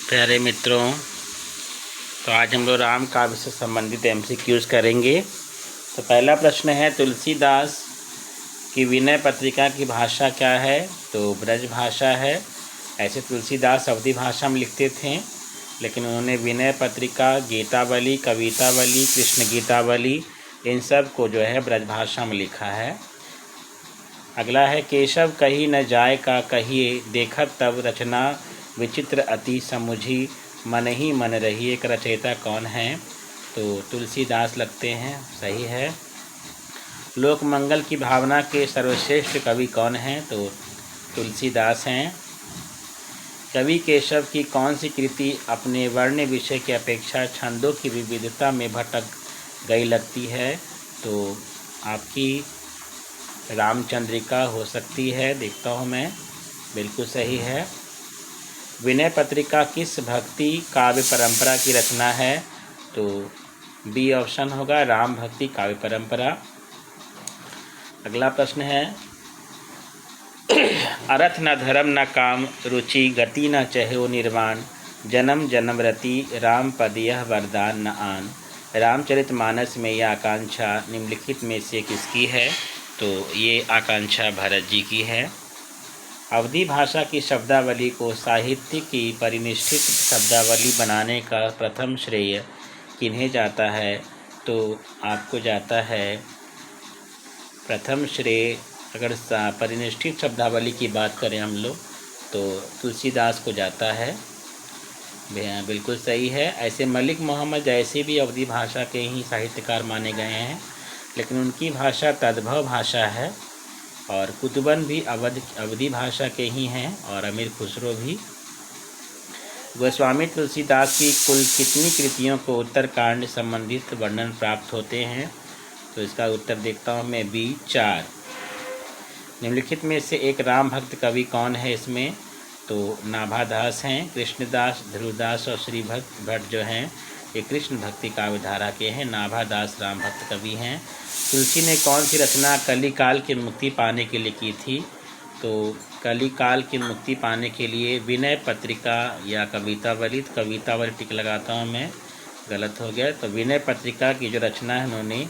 प्यारे मित्रों, तो आज हम लोग राम काव्य से संबंधित एमसीक्यूज करेंगे। तो पहला प्रश्न है, तुलसीदास की विनय पत्रिका की भाषा क्या है? तो ब्रज भाषा है। ऐसे तुलसीदास अवधी भाषा में लिखते थे, लेकिन उन्होंने विनय पत्रिका, गीतावली, कवितावली, कृष्ण गीतावली, इन सब को जो है ब्रज भाषा में लिखा है। अगला है, केशव कही न जाय का कहिए, देखत तब रचना विचित्र अति समुझी, मन ही मन रही। एक रचयिता कौन है? तो तुलसीदास लगते हैं, सही है। लोक मंगल की भावना के सर्वश्रेष्ठ कवि कौन हैं? तो तुलसीदास हैं। कवि केशव की कौन सी कृति अपने वर्ण विषय की अपेक्षा छंदों की विविधता में भटक गई लगती है? तो आपकी रामचंद्रिका हो सकती है, देखता हूँ मैं, बिल्कुल सही है। विनय पत्रिका किस भक्ति काव्य परंपरा की रचना है? तो बी ऑप्शन होगा, राम भक्ति काव्य परंपरा। अगला प्रश्न है, अर्थ न धर्म न काम रुचि, गति न चहो निर्वाण, जन्म जन्म रति राम पद यह वरदान न आन। रामचरितमानस में यह आकांक्षा निम्नलिखित में से किसकी है? तो ये आकांक्षा भरत जी की है। अवधी भाषा की शब्दावली को साहित्य की परिनिष्ठित शब्दावली बनाने का प्रथम श्रेय किन्हें जाता है? तो आपको जाता है प्रथम श्रेय, अगर परिनिष्ठित शब्दावली की बात करें हम लोग, तो तुलसीदास को जाता है, बिल्कुल सही है। ऐसे मलिक मोहम्मद जैसे भी अवधी भाषा के ही साहित्यकार माने गए हैं, लेकिन उनकी भाषा तद्भव भाषा है। और कुतुबन भी अवधी भाषा के ही हैं, और अमीर खुसरो भी। गोस्वामी तुलसीदास की कुल कितनी कृतियों को उत्तरकांड संबंधित वर्णन प्राप्त होते हैं? तो इसका उत्तर देखता हूँ मैं, बी 4। निम्नलिखित में से एक राम भक्त कवि कौन है इसमें? तो नाभादास हैं। कृष्णदास, ध्रुवदास और श्री भट्ट जो हैं, ये कृष्ण भक्ति काव्यधारा के हैं। नाभादास राम भक्त कवि हैं। तुलसी ने कौन सी रचना कलिकाल की मुक्ति पाने के लिए की थी? तो कलिकाल की मुक्ति पाने के लिए विनय पत्रिका या कवितावली। कवितावली टिक लगाता हूँ मैं, गलत हो गया। तो विनय पत्रिका की जो रचना है उन्होंने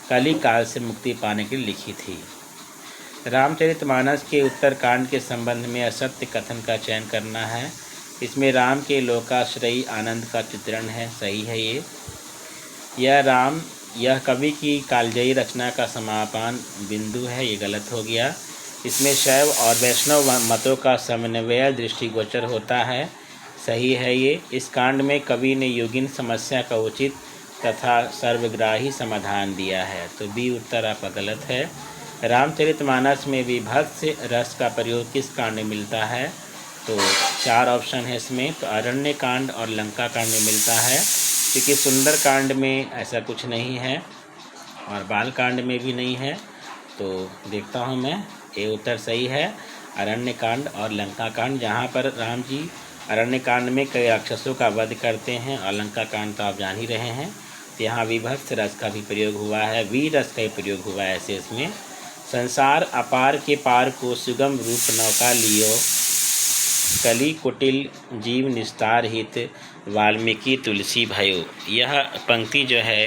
कलिकाल से मुक्ति पाने के लिए लिखी थी। रामचरितमानस के उत्तरकांड के संबंध में असत्य कथन का चयन करना है। इसमें राम के लोकाश्रयी आनंद का चित्रण है, सही है ये। यह कवि की कालजयी रचना का समापन बिंदु है, ये गलत हो गया। इसमें शैव और वैष्णव मतों का समन्वय दृष्टिगोचर होता है, सही है ये। इस कांड में कवि ने योगिन समस्या का उचित तथा सर्वग्राही समाधान दिया है, तो बी उत्तर आपका गलत है। रामचरितमानस में विभत्स रस का प्रयोग किस कांड में मिलता है? तो 4 ऑप्शन है इसमें। तो अरण्य कांड और लंका कांड में मिलता है, क्योंकि सुंदर कांड में ऐसा कुछ नहीं है और बाल कांड में भी नहीं है। तो देखता हूँ मैं, ये उत्तर सही है, अरण्य कांड और लंका कांड, जहाँ पर राम जी अरण्य कांड में कई राक्षसों का वध करते हैं, और लंका कांड तो आप जान ही रहे हैं। तो यहाँ विभत्स रस का भी प्रयोग हुआ है, वीर रस का ही प्रयोग हुआ है ऐसे इसमें। संसार अपार के पार को सुगम रूप नौका लियो, कली कुटिल जीव निस्तार हित, वाल्मीकि तुलसी भयो। यह पंक्ति जो है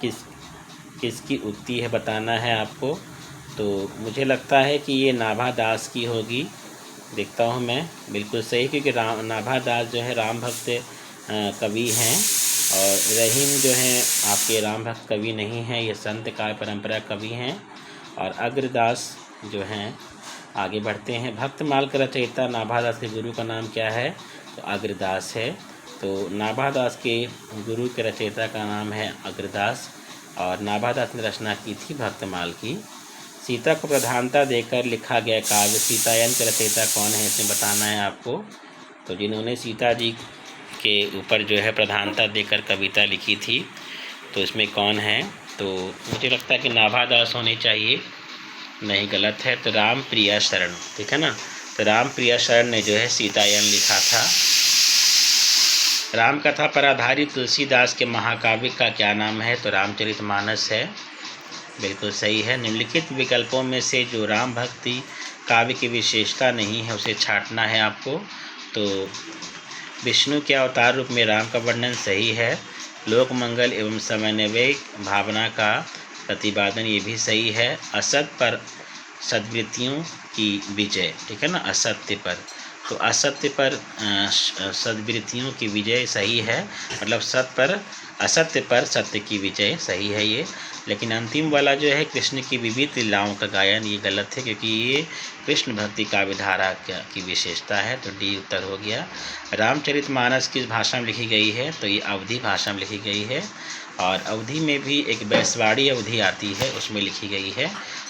किसकी उक्ति है बताना है आपको। तो मुझे लगता है कि ये नाभादास की होगी, देखता हूँ मैं, बिल्कुल सही, क्योंकि नाभादास जो है राम भक्त कवि हैं, और रहीम जो हैं आपके राम भक्त कवि नहीं हैं, ये संत काव्य परंपरा कवि हैं। और अग्रदास जो हैं, आगे बढ़ते हैं। भक्तमाल का रचयिता नाभादास के गुरु का नाम क्या है? तो अग्रदास है। तो नाभादास के गुरु के रचयिता का नाम है अग्रदास, और नाभादास ने रचना की थी भक्तमाल की। सीता को प्रधानता देकर लिखा गया काव्य सीतायन के रचयिता कौन है, इसमें बताना है आपको। तो जिन्होंने सीता जी के ऊपर जो है प्रधानता देकर कविता लिखी थी, तो इसमें कौन है? तो मुझे लगता है कि नाभादास होने चाहिए, नहीं गलत है। तो राम प्रिया शरण, ठीक है ना। तो राम प्रिया शरण ने जो है सीतायन लिखा था। राम कथा पर आधारित तुलसीदास के महाकाव्य का क्या नाम है? तो रामचरितमानस है, बिल्कुल सही है। निम्नलिखित विकल्पों में से जो राम भक्ति काव्य की विशेषता नहीं है उसे छांटना है आपको। तो विष्णु के अवतार रूप में राम का वर्णन सही है। लोक मंगल एवं समन्वय भावना का प्रतिपादन ये भी सही है। असत पर सद्वृत्तियों की विजय, ठीक है ना, असत्य पर, तो असत्य पर सद्वृत्तियों की विजय सही है, मतलब असत्य पर सत्य की विजय सही है ये। लेकिन अंतिम वाला जो है कृष्ण की विविध लीलाओं का गायन, ये गलत है, क्योंकि ये कृष्ण भक्ति काव्यधारा की विशेषता है, तो डी उत्तर हो गया। रामचरितमानस किस भाषा में लिखी गई है, तो ये अवधी भाषा में लिखी गई है, और अवधी में भी एक बैसवाड़ी अवधि आती है, उसमें लिखी गई है।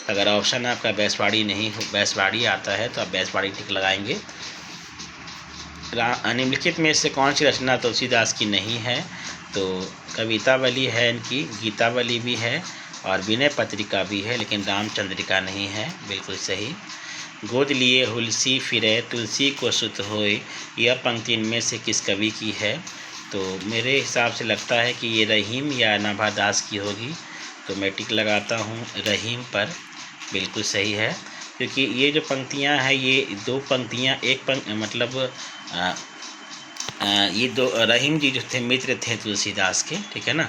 अगर ऑप्शन आपका बैसवाड़ी आता है तो आप बैसवाड़ी टिक लगाएंगे। निम्नलिखित में से कौन सी रचना तुलसीदास की नहीं है, तो कवितावली है इनकी, गीतावली भी है और विनय पत्रिका भी है, लेकिन रामचंद्रिका नहीं है, बिल्कुल सही। गोद लिए हुलसी फिरे तुलसी को सुत होए, यह पंक्ति इनमें से किस कवि की है, तो मेरे हिसाब से लगता है कि ये रहीम या नाभादास की होगी, तो मैं टिक लगाता हूँ रहीम पर, बिल्कुल सही है। क्योंकि ये जो पंक्तियाँ हैं, ये दो पंक्तियाँ मतलब ये दो, रहीम जी जो थे मित्र थे तुलसीदास के, ठीक है ना।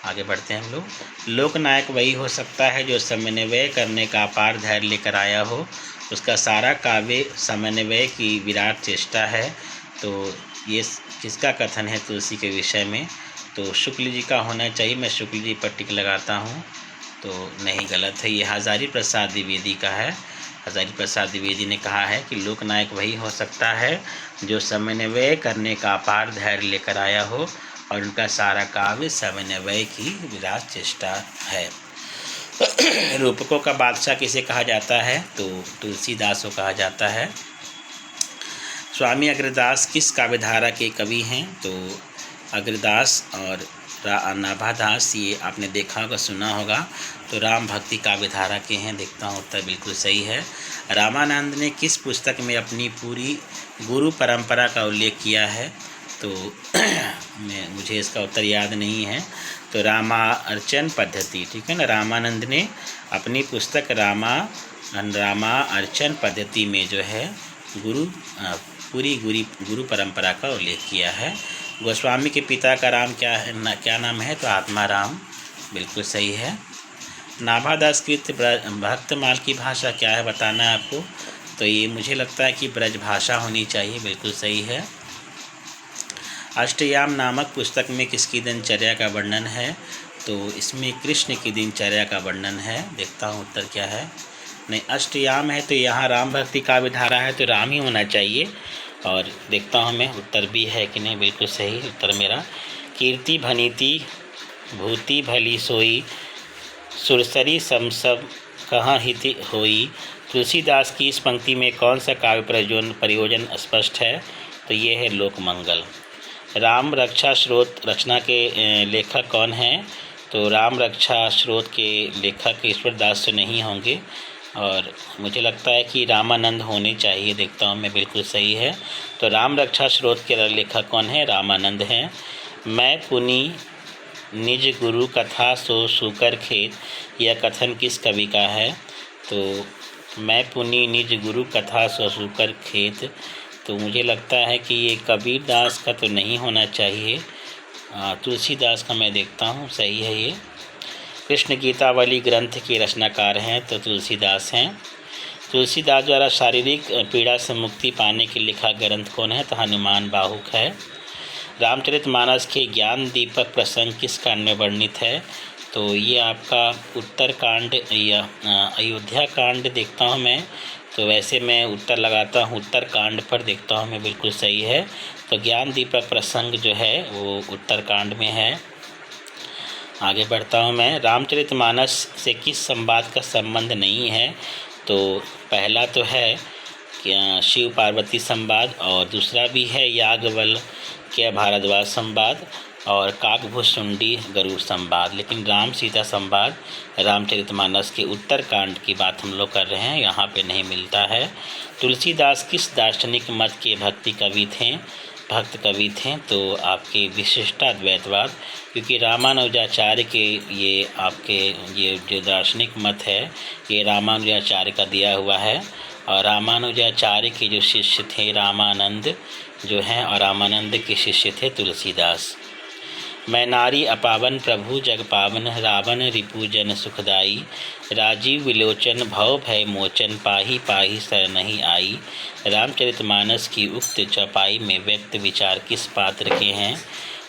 आगे बढ़ते हैं हम लोग। लोकनायक वही हो सकता है जो समन्वय करने का अपार धैर्य लेकर आया हो, उसका सारा काव्य समन्वय की विराट चेष्टा है, तो ये किसका कथन है तुलसी के विषय में, तो शुक्ल जी का होना चाहिए, मैं शुक्ल जी पर टिक लगाता हूँ, तो नहीं, गलत है, ये हजारी प्रसाद द्विवेदी का है। हजारी प्रसाद द्विवेदी ने कहा है कि लोकनायक वही हो सकता है जो समन्वय करने का अपार धैर्य लेकर आया हो और उनका सारा काव्य समन्वय की विराट चेष्टा है। रूपकों का बादशाह किसे कहा जाता है, तो तुलसीदास को कहा जाता है। स्वामी अग्रदास किस काव्यधारा के कवि हैं, तो अग्रदास और नाभादास, ये आपने देखा होगा, सुना होगा, तो राम भक्ति काव्यधारा के हैं। देखता हूँ उत्तर बिल्कुल सही है। रामानंद ने किस पुस्तक में अपनी पूरी गुरु परंपरा का उल्लेख किया है, तो मुझे इसका उत्तर याद नहीं है, तो रामार्चन पद्धति, ठीक है ना। रामानंद ने अपनी पुस्तक रामार्चन पद्धति में जो है पूरी गुरु परंपरा का उल्लेख किया है। गोस्वामी के पिता का क्या नाम है, तो आत्माराम, बिल्कुल सही है। नाभादास कृत भक्तमाल की भाषा क्या है बताना है आपको, तो ये मुझे लगता है कि ब्रज भाषा होनी चाहिए, बिल्कुल सही है। अष्टयाम नामक पुस्तक में किसकी दिनचर्या का वर्णन है, तो इसमें कृष्ण की दिनचर्या का वर्णन है। देखता हूँ उत्तर क्या है, नहीं, अष्टयाम है तो यहाँ राम भक्ति काव्यधारा है, तो राम ही होना चाहिए, और देखता हूँ मैं उत्तर भी है कि नहीं, बिल्कुल सही उत्तर मेरा। कीर्ति भनीति भूति भली सोई, सुरसरी समसब कहाँ हित होई, तुलसीदास की इस पंक्ति में कौन सा काव्य प्रयोजन स्पष्ट है, तो ये है लोकमंगल। राम रक्षा स्रोत रचना के लेखक कौन हैं, तो राम रक्षा स्रोत के लेखक ईश्वरदास तो नहीं होंगे, और मुझे लगता है कि रामानंद होने चाहिए। देखता हूँ मैं, बिल्कुल सही है, तो राम रक्षा स्रोत के लेखक कौन है, रामानंद हैं। मैं पुनि निज गुरु कथा सो सुकर खेत, यह कथन किस कवि का है, तो मैं पुनि निज गुरु कथा सो सुकर खेत, तो मुझे लगता है कि ये कबीर दास का तो नहीं होना चाहिए, तुलसीदास का मैं देखता हूँ, सही है ये। कृष्ण गीतावली ग्रंथ के रचनाकार हैं, तो तुलसीदास हैं। तुलसीदास द्वारा शारीरिक पीड़ा से मुक्ति पाने के लिखा ग्रंथ कौन है, तो हनुमान बाहुक है। रामचरितमानस के ज्ञान दीपक प्रसंग किस कांड में वर्णित है, तो ये आपका उत्तर कांड या अयोध्या कांड देखता हूँ मैं, तो वैसे मैं उत्तर लगाता हूँ उत्तर कांड पर, देखता हूँ मैं, बिल्कुल सही है, तो ज्ञान दीपक प्रसंग जो है वो उत्तर कांड में है। आगे बढ़ता हूँ मैं। रामचरितमानस से किस संवाद का संबंध नहीं है, तो पहला तो है शिव पार्वती संवाद, और दूसरा भी है याज्ञवल्क्य भारद्वाज संवाद, और काकभुसुंडी गरुड़ संवाद। लेकिन राम सीता संवाद रामचरितमानस के उत्तर कांड की बात हम लोग कर रहे हैं, यहाँ पे नहीं मिलता है। तुलसीदास किस दार्शनिक मत के भक्त कवि थे, तो आपके विशिष्टाद्वैतवाद, क्योंकि रामानुजाचार्य के ये जो दार्शनिक मत है ये रामानुजाचार्य का दिया हुआ है, और रामानुजाचार्य के जो शिष्य थे रामानंद, जो हैं और रामानंद के शिष्य थे तुलसीदास। मैं नारी अपावन प्रभु जग पावन, रावण रिपु जन सुखदाई, राजीव विलोचन भव भय मोचन, पाही पाही शरणहि आई। रामचरितमानस की उक्त चौपाई में व्यक्त विचार किस पात्र के हैं?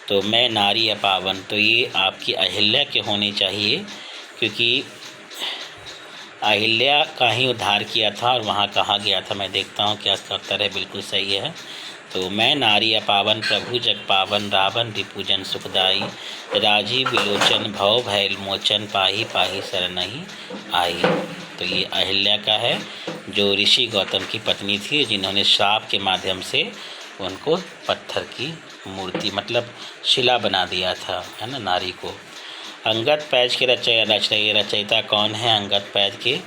तो मैं नारी अपावन, तो ये आपकी अहिल्या के होने चाहिए, क्योंकि अहिल्या का ही उद्धार किया था और वहाँ कहा गया था। मैं देखता हूँ क्या इसका उत्तर है, बिल्कुल सही है। तो मैं नारी अपावन प्रभु जग पावन, रावण रिपुजन सुखदाई, राजीव विलोचन भव भय मोचन, पाही पाही शरणहि आई। तो ये अहिल्या का है, जो ऋषि गौतम की पत्नी थी, जिन्होंने श्राप के माध्यम से उनको पत्थर की मूर्ति मतलब शिला बना दिया था, है ना, नारी को। अंगद पैज के रचयिता कौन है? अंगद पैज के,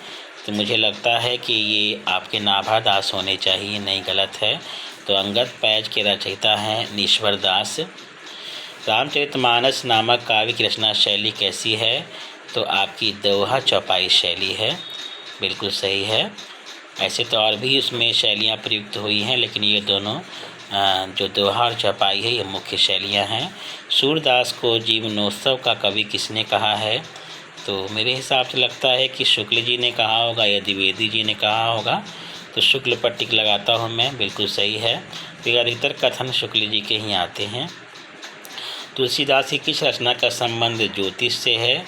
तो मुझे लगता है कि ये आपके नाभा दास होने चाहिए, नहीं गलत है। तो अंगद पैज के रचयिता हैं नीश्वर दास। रामचरितमानस नामक काव्य की रचना शैली कैसी है? तो आपकी दोहा चौपाई शैली है, बिल्कुल सही है। ऐसे तो और भी उसमें शैलियाँ प्रयुक्त हुई हैं, लेकिन ये दोनों जो दोहा और चौपाई है, ये मुख्य शैलियाँ हैं। सूरदास को जीवनोत्सव का कवि किसने कहा है? तो मेरे हिसाब से लगता है कि शुक्ल जी ने कहा होगा या द्विवेदी जी ने कहा होगा। तो शुक्ल पर टिक लगाता हूँ मैं, बिल्कुल सही है। तो अधिकतर कथन शुक्ल जी के ही आते हैं। तुलसीदास की किस रचना का संबंध ज्योतिष से है?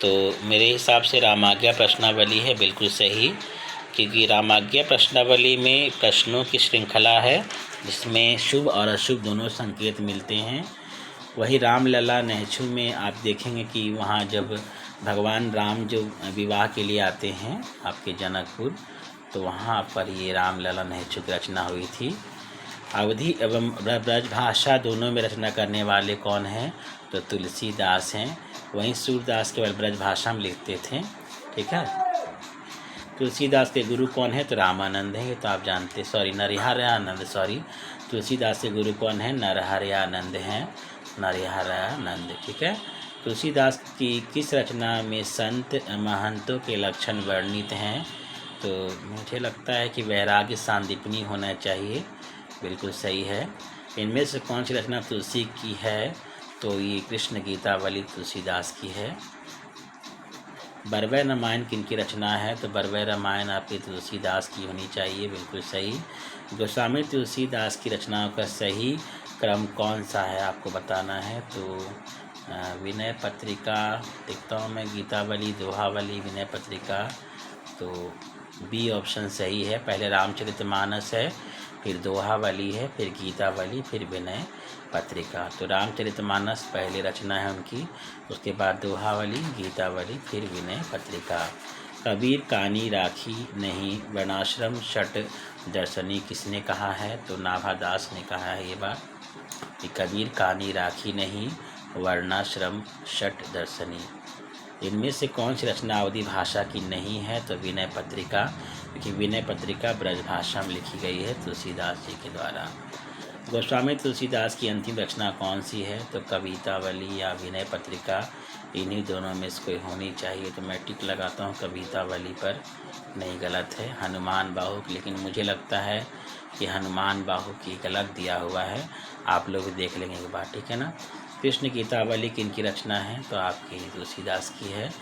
तो मेरे हिसाब से रामाज्ञा प्रश्नावली है, बिल्कुल सही, क्योंकि रामाज्ञा प्रश्नावली में प्रश्नों की श्रृंखला है, जिसमें शुभ और अशुभ दोनों संकेत मिलते हैं। वही रामलला नहछू में आप देखेंगे कि वहाँ जब भगवान राम जो विवाह के लिए आते हैं आपके जनकपुर, तो वहाँ पर ये रामलला नहछू की रचना हुई थी। अवधि एवं ब्रजभाषा दोनों में रचना करने वाले कौन हैं? तो तुलसीदास हैं। वहीं सूरदास केवल ब्रजभाषा में लिखते थे, ठीक है। तुलसीदास के गुरु कौन है? तो रामानंद है, ये तो आप जानते, नरहरयानंद, तुलसीदास के गुरु कौन है? नरहरयानंद हैं, नरहरयानंद, ठीक है। तुलसीदास की किस रचना में संत महंतों के लक्षण वर्णित हैं? तो मुझे लगता है कि वैराग्य सांदीपनी होना चाहिए, बिल्कुल सही है। इनमें से कौन सी रचना तुलसी की है? तो ये कृष्ण गीतावली तुलसीदास की है। बरवै रामायण किनकी रचना है? तो बरवै रामायण आपके तुलसीदास की होनी चाहिए, बिल्कुल सही। गोस्वामी तुलसीदास की रचनाओं का सही क्रम कौन सा है, आपको बताना है। तो विनय पत्रिका देखता हूँ मैं, गीतावली, दोहावली, विनय पत्रिका, तो बी ऑप्शन सही है। पहले रामचरितमानस है, फिर दोहावली है, फिर गीतावली, फिर विनय पत्रिका। तो रामचरितमानस पहले रचना है उनकी, उसके बाद दोहावली, गीतावली, फिर विनय पत्रिका। कबीर कानी राखी नहीं, वर्णाश्रम षट दर्शनी किसने कहा है? तो नाभादास ने कहा है ये बात, कि कबीर कानी राखी नहीं, वर्णाश्रम षट दर्शनी। इनमें से कौन सी रचना अवधि भाषा की नहीं है? तो विनय पत्रिका, क्योंकि विनय पत्रिका ब्रजभाषा में लिखी गई है तुलसीदास जी के द्वारा। गोस्वामी तुलसीदास की अंतिम रचना कौन सी है? तो कवितावली या विनय पत्रिका, इन्हीं दोनों में से कोई होनी चाहिए। तो मैं टिक लगाता हूँ कवितावली पर, नहीं गलत है। हनुमान बाहुक, लेकिन मुझे लगता है कि हनुमान बाहुक की गलत दिया हुआ है, आप लोग देख लेंगे एक बार, ठीक है ना। कृष्ण गीतावली किनकी रचना है? तो आपकी तुलसीदास की है।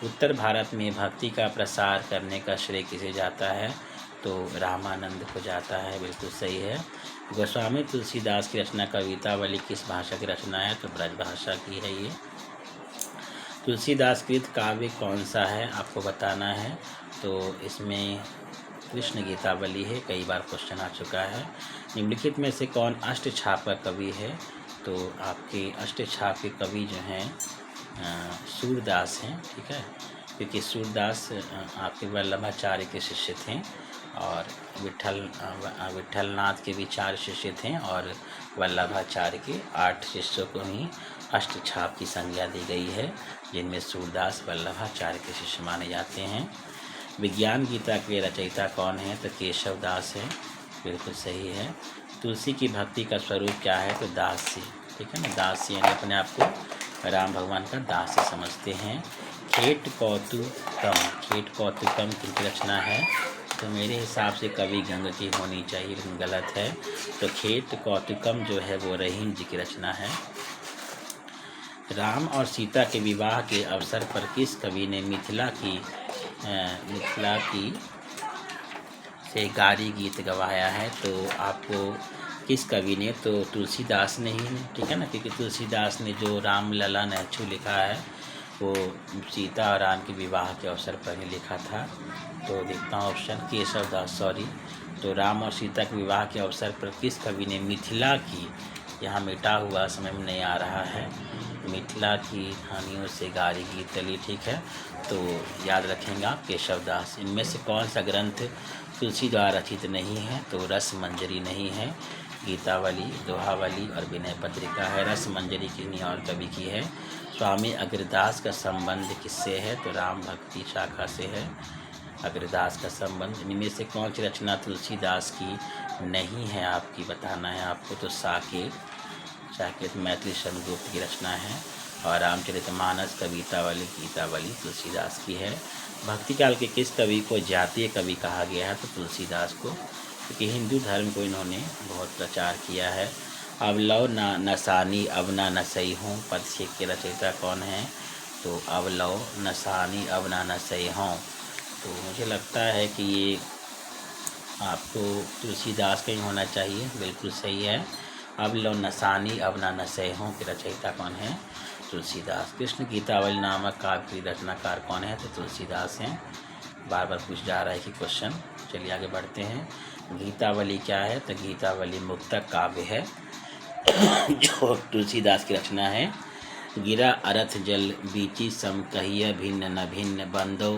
उत्तर भारत में भक्ति का प्रसार करने का श्रेय किसे जाता है? तो रामानंद को जाता है, बिल्कुल सही है। गोस्वामी तुलसीदास की रचना कवितावली किस भाषा की रचना है? तो ब्रजभाषा की है ये। तुलसीदास कृत काव्य कौन सा है, आपको बताना है। तो इसमें कृष्ण गीतावली है, कई बार क्वेश्चन आ चुका है। निम्नलिखित में से कौन अष्टछाप का कवि है? तो आपके अष्टछाप के कवि जो हैं सूरदास हैं, ठीक है, क्योंकि सूरदास आपके वल्लभाचार्य के शिष्य थे, और विठलनाथ के भी 4 शिष्य थे, और वल्लभाचार्य के 8 शिष्यों को ही अष्टछाप की संज्ञा दी गई है, जिनमें सूरदास वल्लभाचार्य के शिष्य माने जाते हैं। विज्ञान गीता के रचयिता कौन है? तो केशव दास है, बिल्कुल सही है। तुलसी की भक्ति का स्वरूप क्या है? तो दासी, ठीक है ना, दासी यानी अपने आप को राम भगवान का दासी समझते हैं। खेट कौतुकम किनकी रचना है? तो मेरे हिसाब से कवि गंग की होनी चाहिए, लेकिन गलत है। तो खेत कौतुकम जो है वो रहीम जी की रचना है। राम और सीता के विवाह के अवसर पर किस कवि ने मिथिला की से गारी गीत गवाया है? तो आपको किस कवि ने, तो तुलसीदास ने ही, ठीक है ना, क्योंकि तुलसीदास ने जो राम ललन अछू लिखा है वो सीता और राम के विवाह के अवसर पर ही लिखा था। तो देखता हूँ ऑप्शन केशव दास, सॉरी। तो राम और सीता के विवाह के अवसर पर किस कवि ने मिथिला की, यहाँ मिटा हुआ समय में नहीं आ रहा है, मिथिला की कहानियों से गारी गीत चली, ठीक है। तो याद रखेंगे आप केशव दास। इनमें से कौन सा ग्रंथ तुलसी द्वारा रचित नहीं है? तो रस मंजरी नहीं है, गीतावली, दोहावली और विनय पत्रिका है। रस मंजरी किन्हीं और कवि की है। स्वामी अग्रदास का संबंध किससे है? तो राम भक्ति शाखा से है अग्रदास का संबंध। इनमें से कौन सी रचना तुलसीदास की नहीं है आपकी बताना है आपको? तो साकेत मैथिली शरणगुप्त की रचना है। और रामचरितमानस, कवितावली, गीतावली तुलसीदास की है। भक्ति काल के किस कवि को जातीय कवि कहा गया है? तो तुलसीदास को, क्योंकि हिंदू धर्म को इन्होंने बहुत प्रचार किया है। अब लव ना नसानी अब ना नसई हूँ पदशेख के रचयिता कौन है? तो अब लव नसानी अब ना नसई हूँ। तो मुझे लगता है कि ये आपको तुलसीदास का ही होना चाहिए, बिल्कुल सही है। अब लो नसानी अब ना नसई हूँ के रचयिता कौन है? तुलसीदास। कृष्ण गीतावली नामक काव्य की रचनाकार कौन है? तो तुलसीदास हैं। बार बार पूछ जा रहा है कि क्वेश्चन। चलिए आगे बढ़ते हैं। गीतावली क्या है? तो गीतावली मुक्तक काव्य है जो तुलसीदास की रचना है। गिरा अरथ जल बीची सम कहिय भिन्न न भिन्न बंदो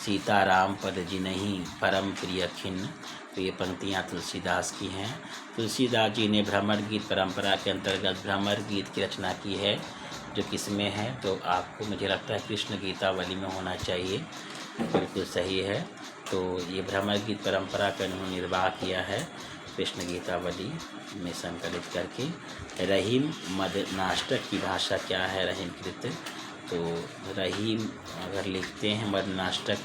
सीताराम पद जिनहि परम प्रिय खिन्न। तो ये पंक्तियाँ तुलसीदास की हैं। तुलसीदास जी ने भ्रमर गीत परंपरा के अंतर्गत भ्रमर गीत की रचना की है, जो किसमें है? तो आपको मुझे लगता है कृष्ण गीतावली में होना चाहिए, बिल्कुल सही है। तो ये भ्रमर गीत परंपरा का इन्होंने निर्वाह किया है कृष्ण गीतावली में संकलित करके। रहीम मद नाष्टक की भाषा क्या है? रहीम कृत। तो रहीम अगर लिखते हैं मद नाष्टक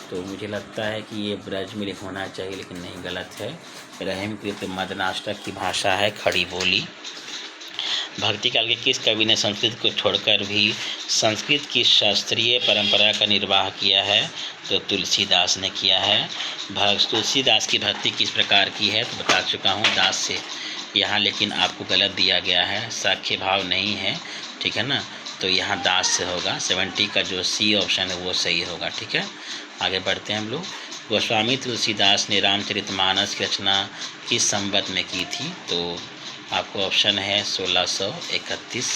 तो मुझे लगता है कि ये ब्रज में होना चाहिए, लेकिन नहीं, गलत है। रहीम कृत मद नाष्टक की भाषा है खड़ी बोली। भक्ति काल के किस कवि ने संस्कृत को छोड़कर भी संस्कृत की शास्त्रीय परंपरा का निर्वाह किया है? तो तुलसीदास ने किया है। तुलसीदास की भक्ति किस प्रकार की है? तो बता चुका हूँ दास से यहाँ, लेकिन आपको गलत दिया गया है, साख्य भाव नहीं है, ठीक है ना। तो यहाँ दास से होगा। 70 का जो सी ऑप्शन है वो सही होगा, ठीक है। आगे बढ़ते हैं हम लोग। गोस्वामी तुलसीदास ने रामचरितमानस की रचना किस संवत में की थी? तो आपको ऑप्शन है 1631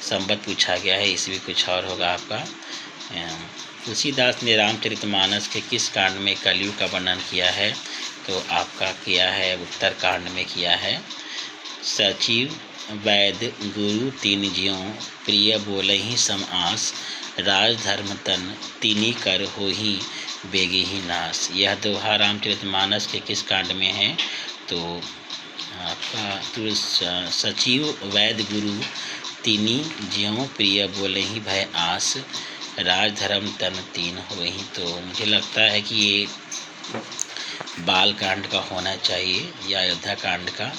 संवत पूछा गया है, इसमें कुछ और होगा आपका। तुलसीदास ने रामचरितमानस के किस कांड में कलयुग का वर्णन किया है? तो आपका किया है उत्तर कांड में किया है। सचिव वैद्य गुरु तीन ज्यों प्रिय बोलहि सम आस राज धर्म तन तीनी कर होहि बेगे ही नाश। यह दोहा रामचरितमानस के किस कांड में है? तो आपका सचिव वैद्य गुरु तीनी ज्यों प्रिय बोलहि भय आस राज धर्म तन तीन होहि। तो मुझे लगता है कि ये बाल कांड का होना चाहिए या अयोध्या कांड का।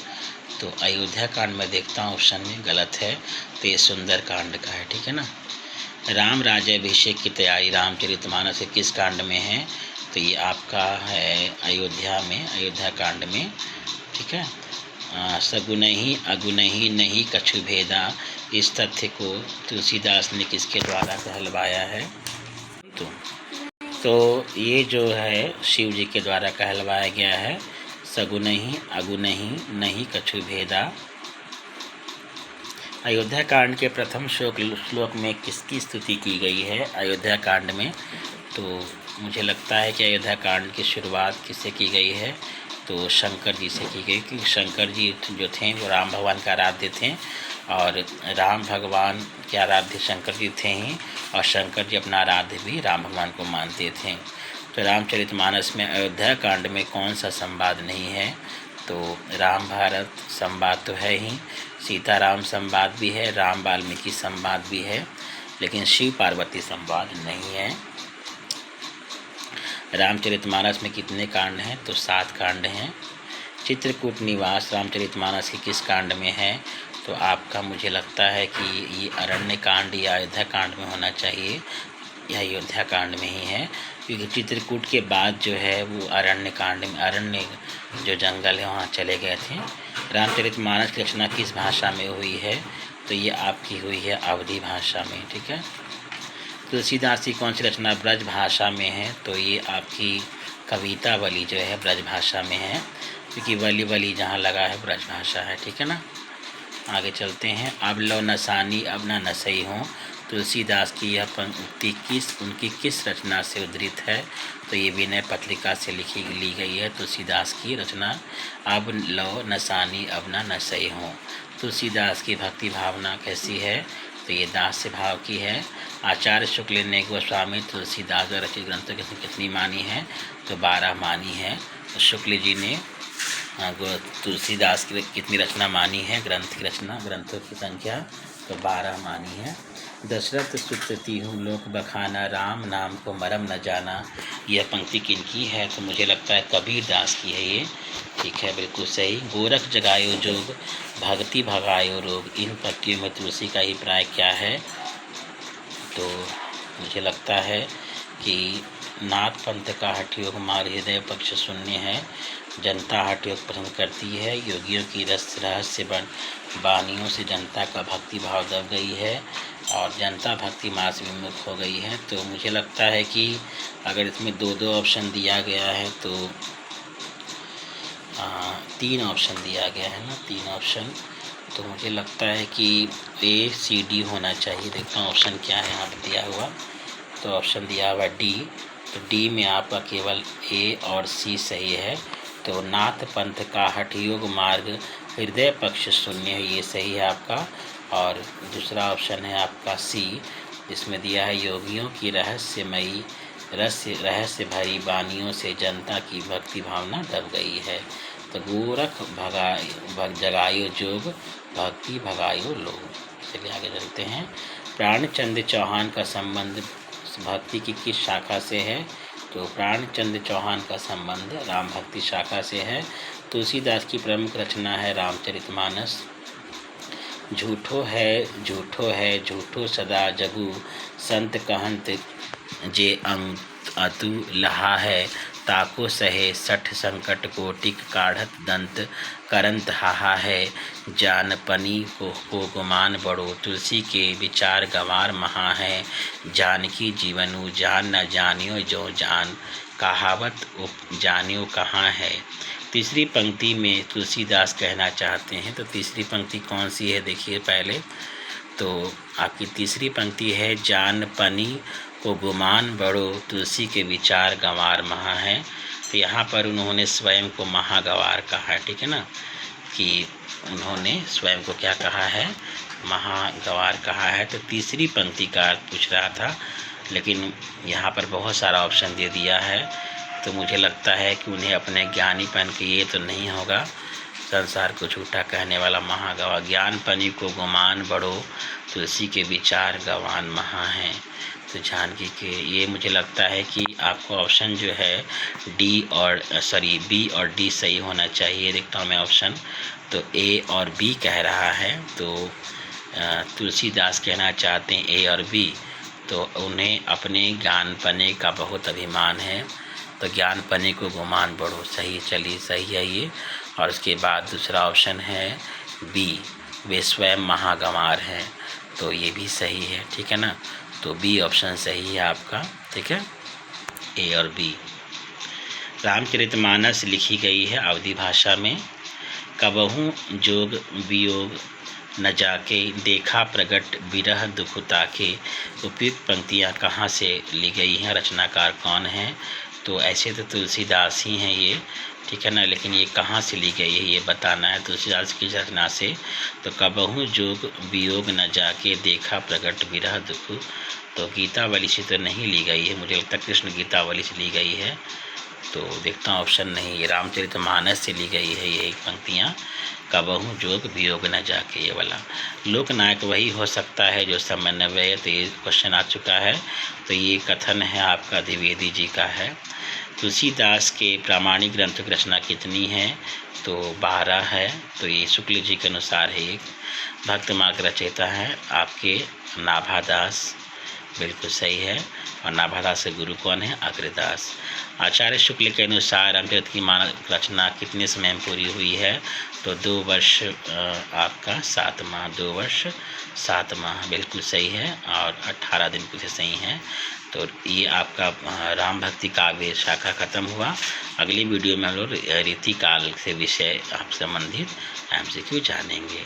तो अयोध्या कांड में देखता हूँ ऑप्शन में, गलत है। तो ये सुंदर कांड का है, ठीक है ना। राम राज्याभिषेक की तैयारी रामचरितमानस के किस कांड में है? तो ये आपका है अयोध्या में, अयोध्या कांड में, ठीक है। सगुनहि अगुनहि नहीं कछु भेदा, इस तथ्य को तुलसीदास ने किसके द्वारा कहलवाया है? तो ये जो है शिव जी के द्वारा कहलवाया गया है। सगुनहि अगुनहि नहीं कछु भेदा। अयोध्या कांड के प्रथम श्लोक में किसकी स्तुति की गई है अयोध्या कांड में? तो मुझे लगता है कि अयोध्या कांड की शुरुआत किससे की गई है? तो शंकर जी से की गई, क्योंकि शंकर जी जो थे वो राम भगवान का आराध्य थे, और राम भगवान के आराध्य शंकर जी थे ही, और शंकर जी अपना आराध्य भी राम भगवान को मानते थे। तो रामचरितमानस में अयोध्या कांड में कौन सा संवाद नहीं है? तो राम भारत संवाद तो है ही, सीताराम संवाद भी है, राम वाल्मीकि संवाद भी है, लेकिन शिव पार्वती संवाद नहीं है। रामचरितमानस में कितने कांड हैं? तो 7 कांड हैं। चित्रकूट निवास रामचरितमानस के किस कांड में है? तो आपका मुझे लगता है कि ये अरण्य कांड या अयोध्या कांड में होना चाहिए। यह अयोध्या कांड में ही है, क्योंकि चित्रकूट के बाद जो है वो अरण्य कांड में, अरण्य जो जंगल है वहाँ चले गए थे। रामचरितमानस की रचना किस भाषा में हुई है? तो ये आपकी हुई है अवधी भाषा में। ठीक है। तुलसीदास की कौन सी रचना ब्रज भाषा में है? तो ये आपकी कवितावली जो है ब्रज भाषा में है, क्योंकि वली वली जहाँ लगा है ब्रज भाषा है। ठीक है ना। आगे चलते हैं। अब लो नसानी अब ना नसई हूँ, तुलसीदास की यह पंक्ति उनकी किस रचना से उद्धृत है? तो ये विनय पत्रिका से ली गई है। तुलसीदास की रचना अब लो नसानी अब ना नसई हूँ। तुलसीदास की भक्ति भावना कैसी है? तो ये दास्य भाव की है। आचार्य शुक्ल ने गोस्वामी तुलसीदास द्वारा रचित ग्रंथों की कितनी मानी है? तो 12 मानी है। तो शुक्ल जी ने तुलसीदास की कितनी रचना मानी है? ग्रंथ की रचना, ग्रंथों की संख्या तो 12 मानी है। दशरथ सुतती हूँ लोक बखाना, राम नाम को मरम न जाना, यह पंक्ति किनकी है? तो मुझे लगता है कबीर दास की है ये। ठीक है, बिल्कुल सही। गोरख जगायो जोग भक्ति भगायो रोग, इन पंक्तियों में तुलसी का अभिप्राय क्या है? तो मुझे लगता है कि नाथ पंथ का हठ योग मार हृदय पक्ष शून्य है, जनता हठ योग पसंद करती है, योगियों की रहस्य बानियों से जनता का भक्ति भाव दब गई है और जनता भक्ति मार्ग से विमुख हो गई है। तो मुझे लगता है कि अगर इसमें 2-2 ऑप्शन दिया गया है तो 3 ऑप्शन दिया गया है ना, 3 ऑप्शन, तो मुझे लगता है कि ACD होना चाहिए। देखता हूँ ऑप्शन क्या है यहाँ पर दिया हुआ। तो ऑप्शन दिया हुआ D, तो D में आपका केवल A और C सही है। तो नाथ पंथ का हठ योग मार्ग हृदय पक्ष शून्य है, ये सही है आपका। और दूसरा ऑप्शन है आपका C, जिसमें दिया है योगियों की रहस्यमयी रहस्य भरी बानियों से जनता की भक्ति भावना दब गई है। तो गोरख जगायो जोग भक्ति भगायो लोग। चलिए आगे चलते हैं। प्राणचंद चौहान का संबंध भक्ति की किस शाखा से है? तो प्राणचंद चौहान का संबंध राम भक्ति शाखा से है। तुलसीदास की प्रमुख रचना है रामचरितमानस। झूठो है झूठो सदा जगू, संत कहंत जे अंग अतु लहा है, ताको सहे 60 संकट कोटिक काढ़त दंत करंत हाहा है, जानपनी को गुमान बड़ो, तुलसी के विचार गंवार महा है, जानकी जीवनु जान न जानियो जो जान, कहावत जानियो कहाँ है। तीसरी पंक्ति में तुलसीदास कहना चाहते हैं, तो तीसरी पंक्ति कौन सी है देखिए पहले। तो आपकी तीसरी पंक्ति है जानपनी को गुमान बड़ो, तुलसी के विचार गंवार महा है। तो यहाँ पर उन्होंने स्वयं को महागवार कहा है। ठीक है ना, कि उन्होंने स्वयं को क्या कहा है? महागवार कहा है। तो तीसरी पंक्ति का अर्थ पूछ रहा था, लेकिन यहाँ पर बहुत सारा ऑप्शन दे दिया है। तो मुझे लगता है कि उन्हें अपने ज्ञानीपन के ये तो नहीं होगा, संसार को झूठा कहने वाला महागवा, ज्ञानपनी को गुमान बड़ो, तुलसी के विचार गवान महा हैं। तो जानकी के ये मुझे लगता है कि आपको ऑप्शन जो है बी और डी सही होना चाहिए। देखता हूँ मैं ऑप्शन, तो A और B कह रहा है। तो तुलसीदास कहना चाहते हैं A और B, तो उन्हें अपने ज्ञानपने का बहुत अभिमान है, तो ज्ञानपने को गुमान बढ़ो सही। चलिए सही है ये। और उसके बाद दूसरा ऑप्शन है B, वे स्वयं महागंवार हैं, तो ये भी सही है। ठीक है ना, तो B ऑप्शन सही है आपका। ठीक है, A और B। रामचरितमानस लिखी गई है अवधी भाषा में। कबहू जोग वियोग न जाके, देखा प्रगट विरह दुख ताके, उपयुक्त पंक्तियाँ कहाँ से ली गई हैं, रचनाकार कौन है? तो ऐसे तो तुलसीदास ही हैं ये, ठीक है ना, लेकिन ये कहाँ से ली गई है ये बताना है। तुलसीदास की रचना से। तो कबहू जोग वियोग न जाके, देखा प्रगट विरह दुख, तो गीतावली से तो नहीं ली गई है, मुझे लगता है कृष्ण गीतावली से ली गई है। तो देखता हूँ ऑप्शन नहीं, ये रामचरितमानस से ली गई है ये पंक्तियाँ, कबहू जोग वियोग न जाके, ये वाला। लोकनायक वही हो सकता है जो समन्वय, तो ये क्वेश्चन आ चुका है। तो ये कथन है आपका द्विवेदी जी का है। तुलसीदास के प्रामाणिक ग्रंथों की रचना कितनी है? तो 12 है। तो ये शुक्ल जी के अनुसार है। एक भक्त मार्ग रचयिता है आपके नाभादास, बिल्कुल सही है। और नाभादास के गुरु कौन है? अग्रदास। आचार्य शुक्ल के अनुसार रामचरित की मानक रचना कितने समय में पूरी हुई है? तो 2 वर्ष आपका 7 माह, 2 वर्ष 7 माह, बिल्कुल सही है। और 18 दिन कुछ सही है। तो ये आपका राम भक्ति काव्य शाखा खत्म हुआ। अगली वीडियो में हम लोग रीति काल से विषय आप संबंधित MCQ जानेंगे।